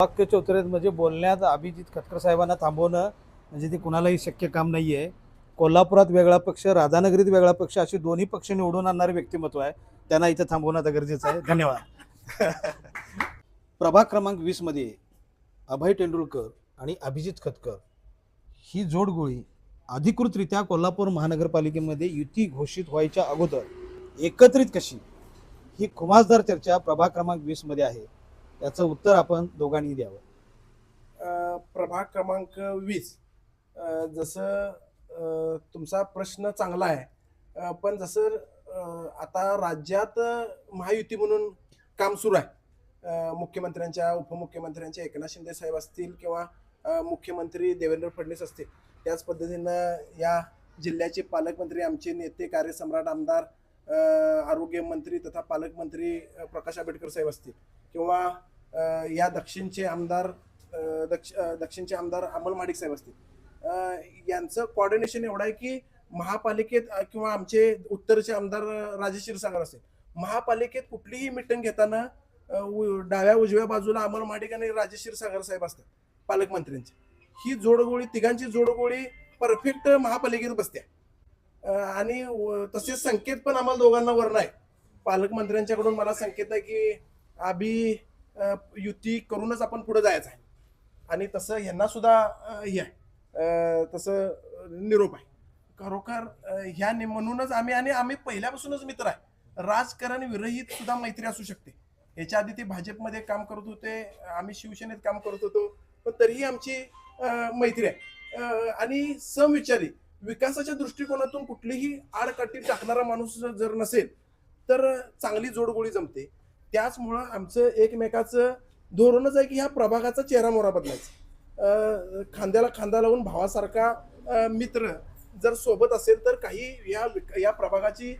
वाक्य चौथऱ्यात म्हणजे बोलण्यात अभिजित खटकर साहेबांना थांबवणं म्हणजे ते कुणालाही शक्य काम नाही आहे. कोल्हापुरात वेगळा पक्ष, राधानगरीत वेगळा पक्ष अशी दोन्ही पक्ष निवडून आणणारे व्यक्तिमत्व आहे. त्यांना इथं थांबवणं आता गरजेचं आहे. धन्यवाद. प्रभाग क्रमांक 20 मध्ये अभय तेंडुलकर आणि अभिजित खटकर ही जोडगोळी अधिकृतरित्या कोल्हापूर महानगरपालिकेमध्ये युती घोषित व्हायच्या अगोदर एकत्रित कशी, ही खुमासदार चर्चा प्रभाग क्रमांक 20 मध्ये आहे. याचं उत्तर आपण दोघांनी द्यावं. प्रभाग क्रमांक 20 जसं तुमचा प्रश्न चांगला आहे, पण जसं आता राज्यात महायुती म्हणून काम सुरू आहे. मुख्यमंत्र्यांच्या, उपमुख्यमंत्र्यांच्या एकनाथ शिंदे साहेब असतील किंवा मुख्यमंत्री देवेंद्र फडणवीस असतील, त्याच पद्धतीनं या जिल्ह्याचे पालकमंत्री, आमचे नेते, कार्यसम्राट आमदार, आरोग्यमंत्री तथा पालकमंत्री प्रकाश आंबेडकर साहेब असतील किंवा या दक्षिणचे आमदार दक्षिणचे आमदार अमल माडिक साहेब असतील, यांचं कोऑर्डिनेशन एवढं आहे की महापालिकेत किंवा आमचे उत्तरचे आमदार राजेश क्षीरसागर असतील, महापालिकेत कुठलीही मीटिंग घेताना डाव्या उजव्या बाजूला अमल माडिक आणि राजेश क्षीरसागर साहेब असतात पालकमंत्र्यांची. ही जोडगोळी, तिघांची जोडगोळी परफेक्ट महापालिकेत बसते. आणि तसेच संकेत पण आम्हाला दोघांना वरण आहे. पालकमंत्र्यांच्याकडून मला संकेत आहे की युती करूनच आपण पुढे जायचं आहे, आणि तसं ह्यांना सुद्धा हे आहे, तसं निरोप आहे. खरोखर ह्या म्हणूनच आम्ही पहिल्यापासूनच मित्र आहे. राजकारण विरहित सुद्धा मैत्री असू शकते. याच्या आधी ते भाजपमध्ये काम करत होते, आम्ही शिवसेनेत काम करत होतो, पण तरीही आमची मैत्री आहे. आणि समविचारी विकासाच्या दृष्टिकोनातून कुठलीही आडकाठी टाकणारा माणूस जर नसेल तर चांगली जोडगोळी जमते. त्याचमुळं आमचं एकमेकाचं धोरणच आहे की ह्या प्रभागाचा चेहरा मोहरा बदलायचा. खांद्याला खांदा लावून भावासारखा मित्र जर सोबत असेल तर काही या प्रभागाची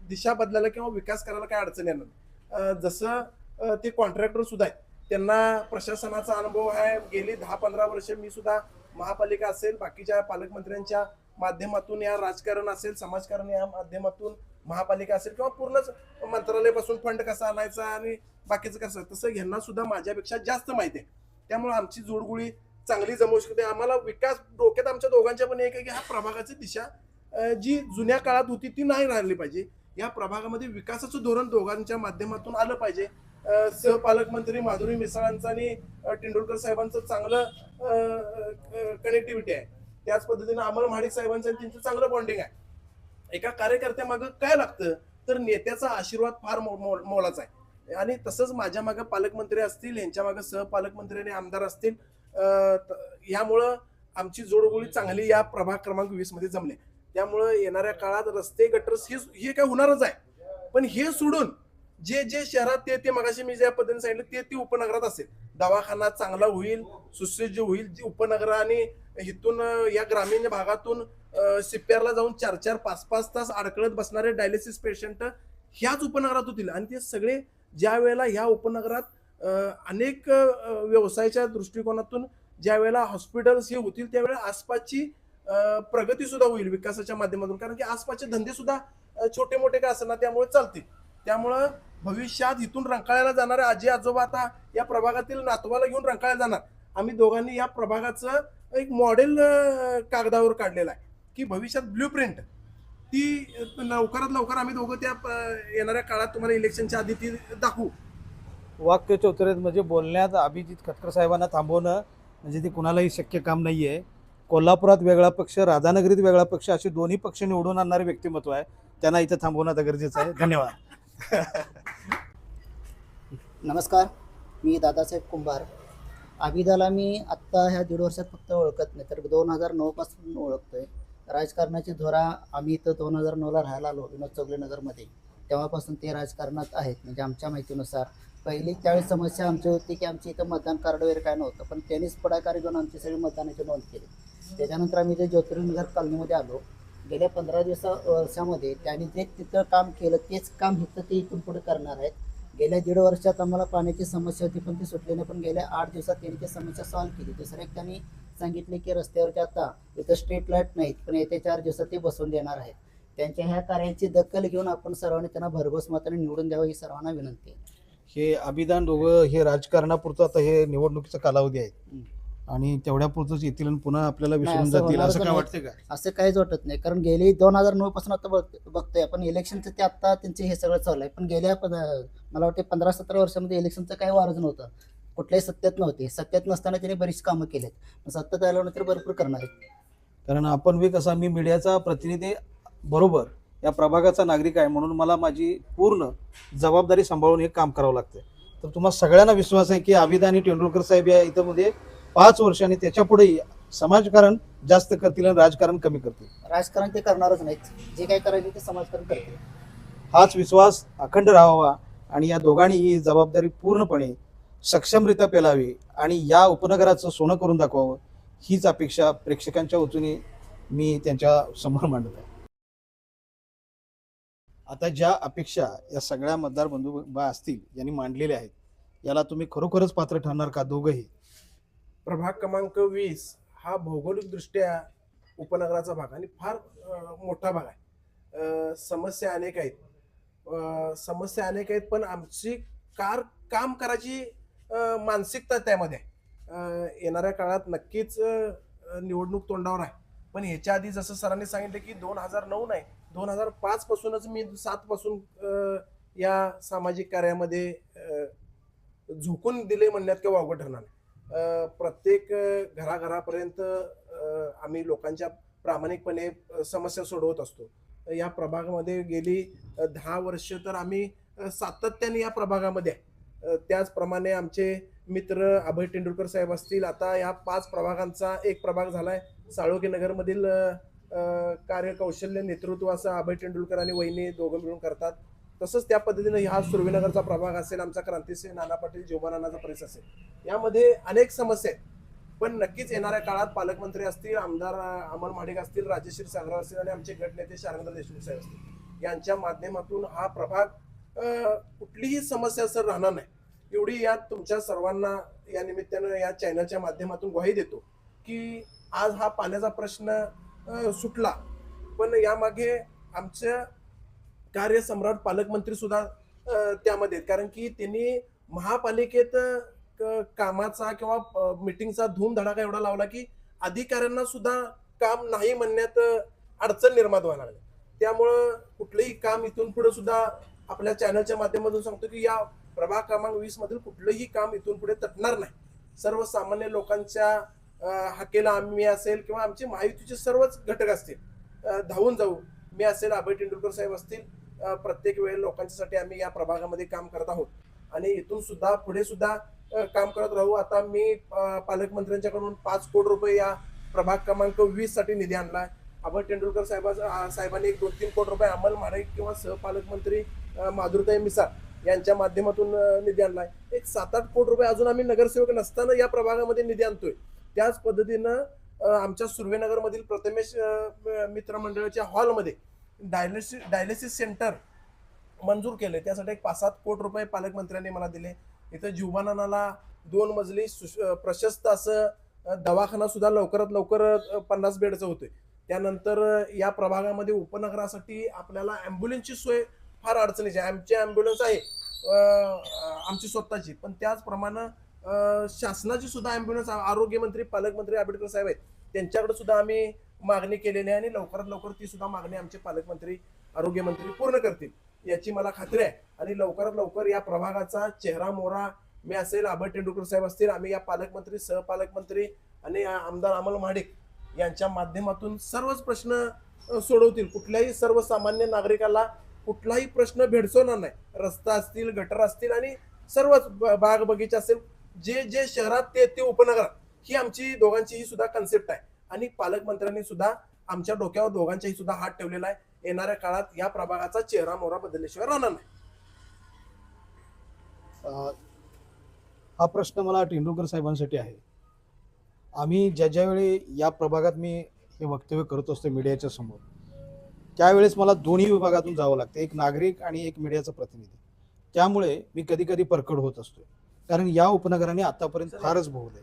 दिशा बदलायला किंवा विकास करायला काही अडचण येणार. जसं ते कॉन्ट्रॅक्टर सुद्धा आहेत, त्यांना प्रशासनाचा अनुभव आहे. गेली 10-15 वर्ष मी सुद्धा महापालिका असेल, बाकीच्या पालकमंत्र्यांच्या माध्यमातून या राजकारण असेल, समाजकारण या माध्यमातून महापालिका असेल किंवा पूर्णच मंत्रालयापासून फंड कसा आणायचा आणि बाकीचं कसं, तसं ह्यांना सुद्धा माझ्यापेक्षा जास्त माहिती आहे. त्यामुळे आमची जोडगोळी चांगली जमवू शकते. आम्हाला विकास डोक्यात आमच्या दोघांच्या पण एक आहे की ह्या प्रभागाची दिशा जी जुन्या काळात होती ती नाही राहिली पाहिजे. या प्रभागामध्ये विकासाचं धोरण दोघांच्या माध्यमातून आलं पाहिजे. सहपालकमंत्री माधुरी मिसाळांचं आणि तेंडुलकर साहेबांचं चांगलं कनेक्टिव्हिटी आहे. त्याच पद्धतीनं अमल माडिक साहेबांचं त्यांचं चांगलं बॉन्डिंग आहे. एका कार्यकर्त्यामागं काय लागतं तर नेत्याचा आशीर्वाद फार मोलाचा आहे. आणि तसंच माझ्या मागं पालकमंत्री असतील, यांच्या मागं सहपालकमंत्री आणि आमदार असतील. यामुळं आमची जोडगोळी चांगली या प्रभाग क्रमांक 20 मध्ये जमले. त्यामुळं येणाऱ्या काळात रस्ते, गटर्स हे काय होणारच आहे. पण हे सोडून जे जे शहरात ते मगाशी मी ज्या पद्धतीने सांगितलं ते उपनगरात असेल, दवाखाना चांगला होईल, सुसज्ज होईल. उपनगर आणि इथून या ग्रामीण भागातून CPR ला जाऊन 4-4, 5-5 तास अडकळत बसणारे डायलिसिस पेशंट ह्याच उपनगरात होतील. आणि ते सगळे ज्या वेळेला ह्या उपनगरात अनेक व्यवसायाच्या दृष्टिकोनातून ज्या वेळेला हॉस्पिटल्स हे होतील त्यावेळेला आसपासची प्रगती सुद्धा होईल विकासाच्या माध्यमातून. कारण की आसपासचे धंदे सुद्धा छोटे मोठे काय असणार त्यामुळे चालतील. त्यामुळं भविष्यात इथून रंकाळ्याला जाणारे आजी आजोबा आता या प्रभागातील नातवाला घेऊन रंकाळ्याला जाणार. आम्ही दोघांनी या प्रभागाचं एक मॉडेल कागदावर काढलेलं आहे की भविष्यात ब्ल्यूप्रिंट ती लवकरात लवकर आम्ही दोघं त्या येणाऱ्या काळात तुम्हाला इलेक्शनच्या आधी ती दाखवू. वाक्य चौथऱ्यात म्हणजे बोलण्यात अभिजित खटकर साहेबांना थांबवणं म्हणजे ते कुणालाही शक्य काम नाही आहे. कोल्हापुरात वेगळा पक्ष, राधानगरीत वेगळा पक्ष अशी दोन्ही पक्ष निवडून आणणारे व्यक्तिमत्व आहे. त्यांना इथं थांबवणं आता गरजेचं आहे. धन्यवाद. नमस्कार, मी दादासाहेब कुंभार. अभिदाला मी आत्ता ह्या 1.5 वर्षात फक्त ओळखत नाही तर 2009 पासून ओळखतोय. राजकारणाची धोरा आम्ही इथं 2009ला राहायला आलो विनोद चौगलेनगरमध्ये, तेव्हापासून ते राजकारणात आहेत. म्हणजे आमच्या माहितीनुसार पहिली त्यावेळी समस्या आमची होती की आमची इथं मतदान कार्ड वगैरे काय नव्हतं, पण त्यांनीच पुढाकार घेऊन आमची सगळी मतदानाची नोंद केली. त्याच्यानंतर आम्ही जे ज्योतिर्नगर कॉलनीमध्ये आलो. गेल्या 15 वर्षामध्ये त्यांनी जे तिथं काम केलं तेच काम इथं ते इथून पुढे करणार आहेत. गेल्या 1.5 वर्षात आम्हाला पाण्याची समस्या होती पण ती सुटली नाही, पण गेल्या 8 दिवसात त्यांनी ती समस्या सॉल्व्ह केली. दुसरं एक त्यांनी सांगितले की रस्त्यावरती आता इथं स्ट्रीट लाईट नाहीत, पण येत्या 4 दिवसात ते बसवून देणार आहेत. त्यांच्या ह्या कार्याची दखल घेऊन आपण सर्वांनी त्यांना भरघोस मताने निवडून द्यावं ही सर्वांना विनंती आहे. हे अभिदान दोघं हे राजकारणापुरतं आता हे निवडणुकीचा कालावधी आहे आणि तेवढ्या पुरतच येतील आणि पुन्हा आपल्याला विसरून असं जातील होणारच असं काय नाही. वाटतंय का? असं काहीच वाटत नाही, कारण गेली 2009 पासून आता बघतोय आपण इलेक्शनचं ते आता त्यांचे हे सगळं चालू आहे. पण गेल्या मला वाटते 15-17 वर्षामध्ये इलेक्शनचं काही वारच नव्हतं, कुठल्याही सत्तेत नव्हते. सत्तेत नसताना त्यांनी बरीच कामं केलेत, सत्तेत आल्यानंतर भरपूर करणार आहेत. कारण आपण बी कसा मी मीडियाचा प्रतिनिधी बरोबर या प्रभागाचा नागरिक आहे म्हणून मला माझी पूर्ण जबाबदारी सांभाळून हे काम करावं लागतं. तर तुम्हाला सगळ्यांना विश्वास आहे की अभिदा आणि तेंडुलकर साहेब या इथं मध्ये 5 वर्षांनी त्याच्या पुढे समाजकारण जास्त करतील आणि राजकारण कमी करतील. राजकारण ते करणारच नाहीत, जे काही करायचे ते समाजकारण करतील. हाच विश्वास अखंड राहावा आणि या दोघांनी ही जबाबदारी पूर्णपणे सक्षमरित्या पेलावी आणि या उपनगराचं सोनं करून दाखवावं हीच अपेक्षा प्रेक्षकांच्या वतीने मी त्यांच्या समोर मांडत आहे. आता ज्या अपेक्षा या सगळ्या मतदार बंधुबा असतील यांनी मांडलेल्या आहेत याला तुम्ही खरोखरच पात्र ठरणार का दोघंही? प्रभाग क्रमांक 20 हा भौगोलिकदृष्ट्या उपनगराचा भाग आणि फार मोठा भाग आहे. समस्या अनेक आहेत पण आमची काम करायची मानसिकता त्यामध्ये येणाऱ्या काळात नक्कीच निवडणूक तोंडावर आहे. पण ह्याच्या आधी जसं सरांनी सांगितलं की 2009 नाही 2005 पासूनच मी 7 पासून या सामाजिक कार्यामध्ये झोकून दिले म्हणण्यात किंवा वावगं ठरणार नाही. प्रत्येक घराघरापर्यंत आम्ही लोकांच्या प्रामाणिकपणे समस्या सोडवत असतो. या प्रभागामध्ये गेली 10 वर्ष तर आम्ही सातत्याने या प्रभागामध्ये त्याचप्रमाणे आमचे मित्र अभय तेंडुलकर साहेब असतील. आता या 5 प्रभागांचा एक प्रभाग झालाय साळोखे नगरमधील कार्यकौशल्य नेतृत्व असं अभय तेंडुलकर आणि वहिनी दोघं मिळून करतात. तसंच त्या पद्धतीने हा सुर्वेनगरचा प्रभाग असेल, आमचा क्रांतिसिंह नाना पाटील जीवनानाचा परिसर असेल, यामध्ये अनेक समस्या आहेत. पण नक्कीच येणाऱ्या काळात पालकमंत्री असतील, आमदार अमल महाडिक असतील, राजेश्री सागरकर असतील आणि आमचे गटनेते शारंगधर देशमुख साहेब असतील यांच्या माध्यमातून हा प्रभाग कुठलीही समस्या सर राहणार नाही एवढी यात तुमच्या सर्वांना या निमित्तानं या चॅनलच्या माध्यमातून ग्वाही देतो की आज हा पाण्याचा प्रश्न सुटला. पण यामागे आमचं कार्यसम्राट पालकमंत्री सुद्धा त्यामध्ये, कारण की त्यांनी महापालिकेत कामाचा किंवा मिटिंगचा धूमधडाका एवढा लावला की अधिकाऱ्यांना सुद्धा काम नाही म्हणण्यात अडचण निर्माण व्हायला लागली. त्यामुळं कुठलंही काम इथून पुढे सुद्धा आपल्या चॅनलच्या माध्यमातून सांगतो की या प्रभाग क्रमांक 20 मधील कुठलंही काम इथून पुढे तटणार नाही. सर्वसामान्य लोकांच्या हाकेला आम्ही असेल किंवा आमचे महायुतीचे सर्वच घटक असतील धावून जाऊ, मी असेल, अभय तेंडुलकर साहेब असतील, प्रत्येक वेळेला लोकांच्यासाठी आम्ही या प्रभागामध्ये काम करत आहोत आणि इथून सुद्धा पुढे सुद्धा काम करत राहू. आता मी पालकमंत्र्यांच्याकडून 5 कोटी रुपये या प्रभाग क्रमांक 20 साठी निधी आणलाय. अभय तेंडुलकर साहेबांनी 1-2-3 कोटी रुपये अमल महाडिक किंवा सहपालकमंत्री माधुरताई मिसाळ यांच्या माध्यमातून निधी आणलाय. एक 7-8 कोटी रुपये अजून आम्ही नगरसेवक नसताना या प्रभागामध्ये निधी आणतोय. त्याच पद्धतीनं आमच्या सुर्वेनगरमधील प्रथमेश मित्रमंडळाच्या हॉलमध्ये डायलिसिस सेंटर मंजूर केले. त्यासाठी एक 5-7 कोटी रुपये पालकमंत्र्यांनी मला दिले. इथं जीवनानाला 2 मजली प्रशस्त असं दवाखाना सुद्धा लवकरात लवकर 50 बेडचं होतोय. त्यानंतर या प्रभागामध्ये उपनगरासाठी आपल्याला ॲम्ब्युलन्सची सोय फार अडचणीची आहे. आमची ॲम्ब्युलन्स आहे आमची स्वतःची, पण त्याचप्रमाणे शासनाची सुद्धा ॲम्ब्युलन्स आरोग्यमंत्री पालकमंत्री आंबेडकर साहेब आहेत त्यांच्याकडे सुद्धा आम्ही मागणी केलेली आहे आणि लवकरात लवकर ती सुद्धा मागणी आमचे पालकमंत्री आरोग्यमंत्री पूर्ण करतील याची मला खात्री आहे. आणि लवकरात लवकर या प्रभागाचा चेहरा मोहरा मी असेल, अभय तेंडुलकर साहेब असतील, आम्ही या पालकमंत्री सहपालकमंत्री आणि आमदार अमल महाडिक यांच्या माध्यमातून सर्वच प्रश्न सोडवतील. कुठल्याही सर्वसामान्य नागरिकाला कुठलाही प्रश्न भेडसवणार नाही. रस्ता असतील, गटर असतील आणि सर्वच बाग बगीचा असेल, जे जे शहरात ते उपनगरात, ही आमची दोघांची ही सुद्धा कन्सेप्ट आहे. आणि पालकमंत्र्यांनी सुद्धा आमच्या डोक्यावर दोघांच्याही सुद्धा हात ठेवलेला आहे. येणाऱ्या काळात या प्रभागाचा चेहरा मोहरा बदलल्याशिवाय राहणार नाही. हा प्रश्न मला तेंडुलकर साहेबांसाठी आहे. आम्ही ज्यावेळी या प्रभागात मी हे वक्तव्य करत असतो मीडियाच्या समोर, त्यावेळेस मला दोन्ही विभागातून जावं लागतं, एक नागरिक आणि एक मीडियाचा प्रतिनिधी. त्यामुळे मी कधी कधी परखड होत असतो, कारण या उपनगराने आतापर्यंत फारच भोगले.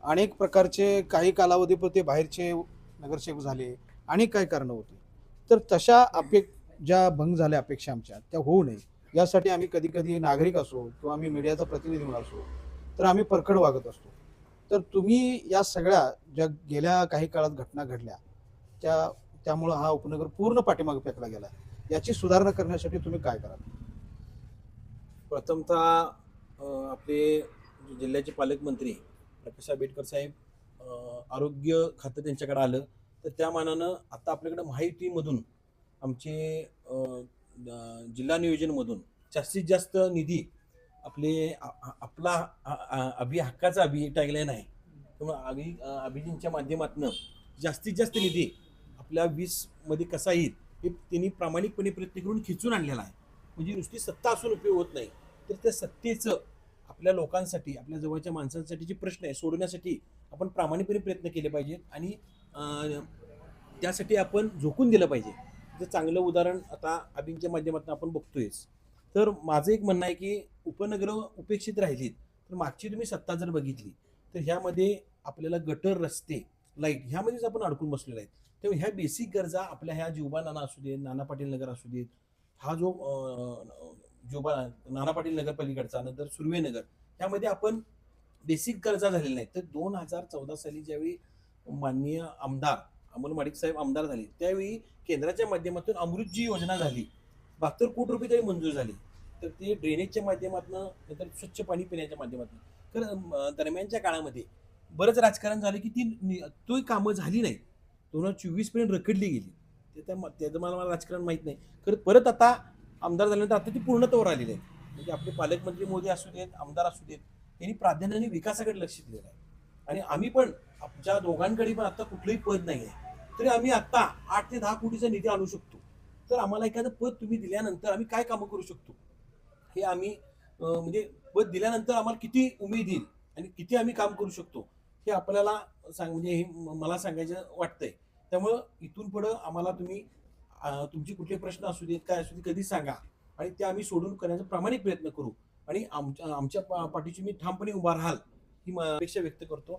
अनेक प्रकारचे काही कालावधीपुरते बाहेरचे नगरसेवक झाले, अनेक काही कारणं होती. तर तशा ज्या भंग झाल्या अपेक्षा आमच्या त्या होऊ नये यासाठी आम्ही कधी कधी नागरिक असो किंवा आम्ही मीडियाचा प्रतिनिधी म्हणून असो तर आम्ही परखड वागत असतो. तर तुम्ही या सगळ्या ज्या गेल्या काही काळात घटना घडल्या त्यामुळं हा उपनगर पूर्ण पाठीमागे फेकला गेला, याची सुधारणा करण्यासाठी तुम्ही काय कराल? प्रथमतः आपले जिल्ह्याचे पालकमंत्री प्रकाश आंबेडकर साहेब, आरोग्य खातं त्यांच्याकडे आलं, तर त्या मानानं आता आपल्याकडे महायुतीमधून आमचे जिल्हा नियोजनमधून जास्तीत जास्त निधी आपले आपला अभि हक्काचा अभि टॅगलाईन आहे. त्यामुळे अभिजींच्या माध्यमातून जास्तीत जास्त निधी आपल्या 20मध्ये कसा येईल हे त्यांनी प्रामाणिकपणे प्रयत्न करून खिचून आणलेला आहे. म्हणजे नुसती सत्ता असून उपयोग होत नाही, तर त्या सत्तेचं आपल्या लोकांसाठी, आपल्या जवळच्या माणसांसाठी जे प्रश्न आहे सोडवण्यासाठी आपण प्रामाणिकपणे प्रयत्न केले पाहिजेत आणि त्यासाठी आपण झोकून दिलं पाहिजे. जर चांगलं उदाहरण आता अभिंच्या माध्यमातून आपण बघतोयच. तर माझं एक म्हणणं आहे की उपनगरं उपेक्षित राहिलीत तर मागची तुम्ही सत्ता जर बघितली तर ह्यामध्ये आपल्याला गटर, रस्ते, लाईट ह्यामध्येच आपण अडकून बसलेलो आहे. तेव्हा ह्या बेसिक गरजा आपल्या ह्या जिवबा नाना असू देत, नाना पाटील नगर असू देत, हा जो जिवबा नाना पाटील नगर पलीकडचा, नंतर सुर्वेनगर, ह्यामध्ये आपण बेसिक गरजा झालेल्या नाहीत. तर 2014 साली ज्यावेळी माननीय आमदार अमोल माडिक साहेब आमदार झाले त्यावेळी केंद्राच्या माध्यमातून अमृतजी योजना झाली, 72 कोटी रुपये तरी मंजूर झाली. तर ते ड्रेनेजच्या माध्यमातून, नंतर स्वच्छ पाणी पिण्याच्या माध्यमातून. तर दरम्यानच्या काळामध्ये बरंच राजकारण झालं की ती कामं झाली नाही, 2024 पर्यंत रखडली गेली. त्याचं मला राजकारण माहीत नाही. खरं परत आता आमदार झाल्यानंतर आता ती पूर्णत्वावर आलेली आहे. म्हणजे आपले पालकमंत्री मोदी असू देत, आमदार असू देत, यांनी प्राधान्याने विकासाकडे लक्ष दिलेलं आहे. आणि आम्ही पण आमच्या दोघांकडे पण आता कुठलंही पद नाही आहे, तरी आम्ही आता 8 ते 10 कोटीचा निधी आणू शकतो. तर आम्हाला एखादं पद तुम्ही दिल्यानंतर आम्ही काय कामं करू शकतो हे आम्ही म्हणजे पद दिल्यानंतर आम्हाला किती उमेद येईल आणि किती आम्ही काम करू शकतो हे आपल्याला म्हणजे हे मला सांगायचं वाटतंय. त्यामुळं इथून पुढं आम्हाला तुम्ही तुमचे कुठले प्रश्न असू देत, काय असू दे, कधी सांगा आणि ते आम्ही सोडून करण्याचा प्रामाणिक प्रयत्न करू आणि आमच्या पाठीशी मी ठामपणे उभा राहाल ही अपेक्षा व्यक्त करतो.